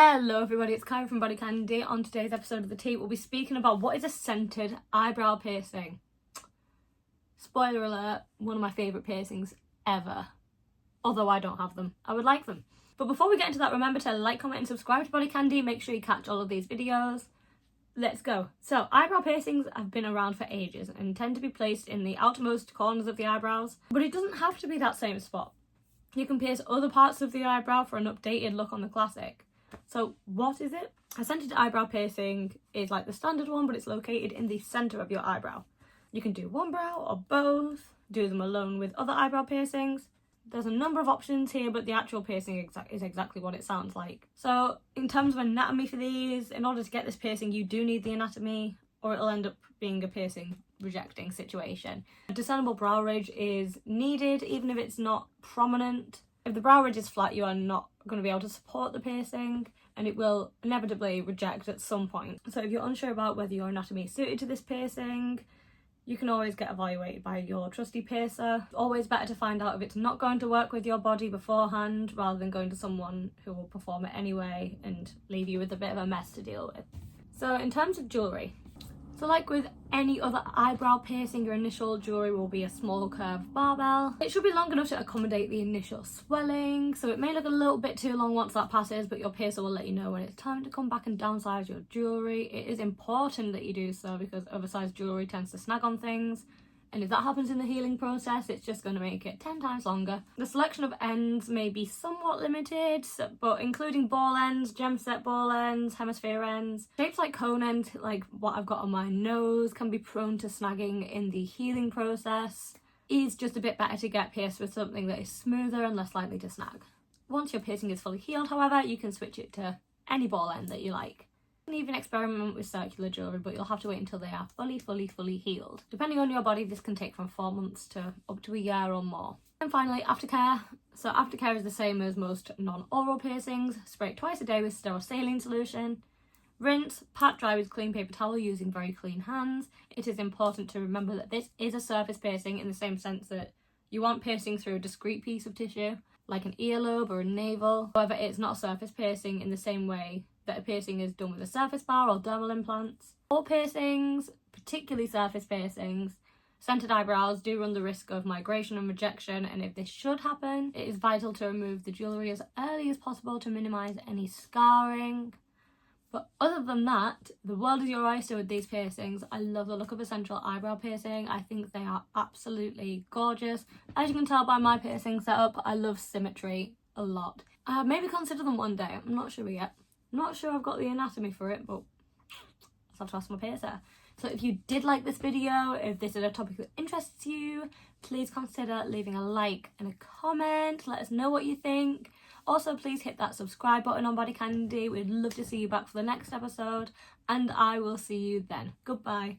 Hello everybody, it's Kyra from BodyCandy. On today's episode of The Tea, we'll be speaking about what is a centered eyebrow piercing. Spoiler alert, one of my favourite piercings ever. Although I don't have them, I would like them. But before we get into that, remember to like, comment and subscribe to BodyCandy. Make sure you catch all of these videos. Let's go. So, eyebrow piercings have been around for ages and tend to be placed in the outermost corners of the eyebrows. But it doesn't have to be that same spot. You can pierce other parts of the eyebrow for an updated look on the classic. So what is it? A centered eyebrow piercing is like the standard one, but it's located in the centre of your eyebrow. You can do one brow or both, do them alone with other eyebrow piercings. There's a number of options here, but the actual piercing is exactly what it sounds like. So in terms of anatomy for these, in order to get this piercing, you do need the anatomy, or it'll end up being a piercing rejecting situation. A discernible brow ridge is needed, even if it's not prominent. If the brow ridge is flat, you are not going to be able to support the piercing and it will inevitably reject at some point. So if you're unsure about whether your anatomy is suited to this piercing, you can always get evaluated by your trusty piercer. It's always better to find out if it's not going to work with your body beforehand rather than going to someone who will perform it anyway and leave you with a bit of a mess to deal with. So in terms of jewellery, so like with any other eyebrow piercing, your initial jewellery will be a small curved barbell. It should be long enough to accommodate the initial swelling, so it may look a little bit too long once that passes, but your piercer will let you know when it's time to come back and downsize your jewellery. It is important that you do so because oversized jewellery tends to snag on things, and if that happens in the healing process, it's just going to make it 10 times longer. The selection of ends may be somewhat limited, but including ball ends, gem set ball ends, hemisphere ends. Shapes like cone ends, like what I've got on my nose, can be prone to snagging in the healing process. It's just a bit better to get pierced with something that is smoother and less likely to snag. Once your piercing is fully healed, however, you can switch it to any ball end that you like. You can even experiment with circular jewellery, but you'll have to wait until they are fully healed. Depending on your body, this can take from 4 months to up to a year or more. And finally, aftercare. So aftercare is the same as most non-oral piercings. Spray it twice a day with sterile saline solution. Rinse, pat dry with clean paper towel using very clean hands. It is important to remember that this is a surface piercing in the same sense that you want piercing through a discrete piece of tissue, like an earlobe or a navel. However, it's not a surface piercing in the same way that a piercing is done with a surface bar or dermal implants. All piercings, particularly surface piercings, centered eyebrows do run the risk of migration and rejection, and if this should happen, it is vital to remove the jewellery as early as possible to minimise any scarring. But other than that, the world is your oyster with these piercings. I love the look of a central eyebrow piercing. I think they are absolutely gorgeous. As you can tell by my piercing setup, I love symmetry a lot. Maybe consider them one day, I'm not sure yet. I'm not sure I've got the anatomy for it, but I'll have to ask my piercer. So if you did like this video, if this is a topic that interests you, please consider leaving a like and a comment. Let us know what you think. Also, please hit that subscribe button on BodyCandy. We'd love to see you back for the next episode, and I will see you then. Goodbye.